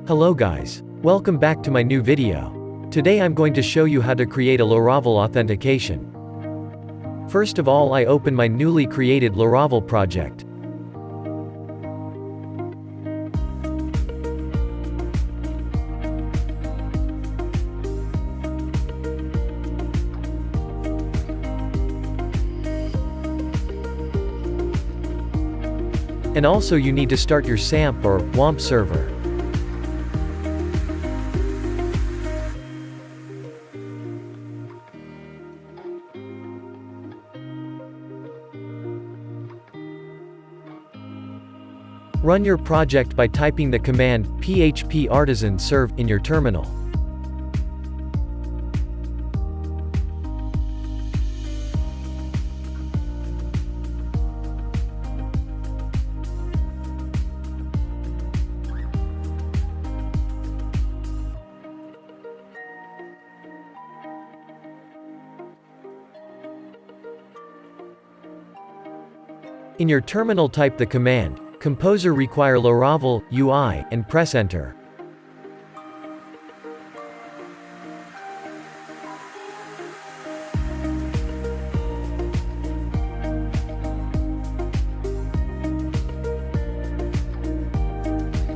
Hello guys. Welcome back to my new video. Today I'm going to show you how to create a Laravel authentication. First of all, I open my newly created Laravel project. And also you need to start your SAMP or WAMP server. Run your project by typing the command php artisan serve in your terminal. In your terminal, type the command composer require Laravel UI and press enter.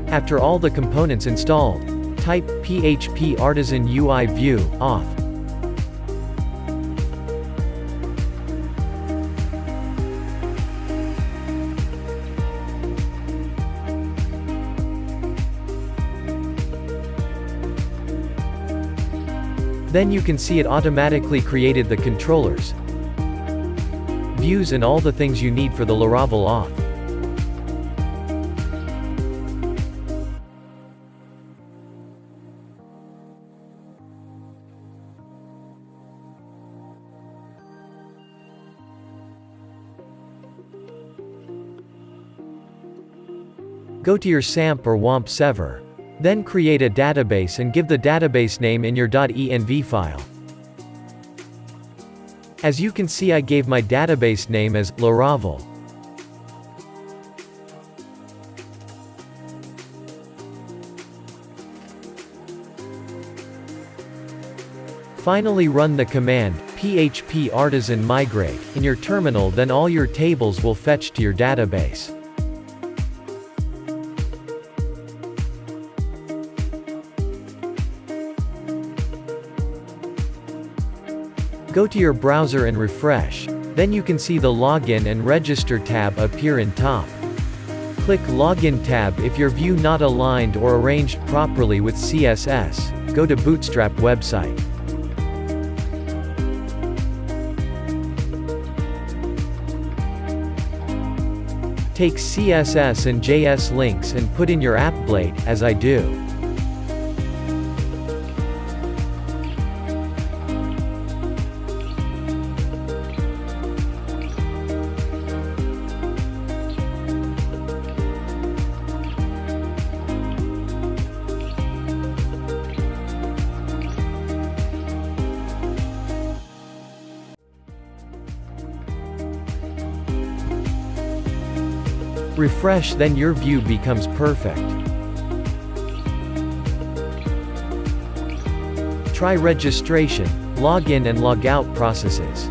After all the components installed, type php artisan UI view auth. Then you can see it automatically created the controllers, views and all the things you need for the Laravel Auth. Go to your SAMP or WAMP server. Then create a database and give the database name in your .env file. As you can see, I gave my database name as Laravel. Finally, run the command php artisan migrate in your terminal, then all your tables will fetch to your database. Go to your browser and refresh. Then you can see the Login and Register tab appear in top. Click Login tab if your view not aligned or arranged properly with CSS. Go to Bootstrap website. Take CSS and JS links and put in your app blade, as I do. Refresh, then your view becomes perfect. Try registration, login and logout processes.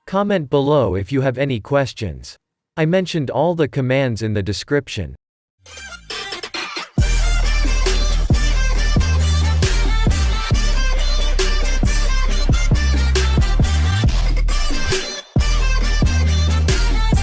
Comment below if you have any questions. I mentioned all the commands in the description.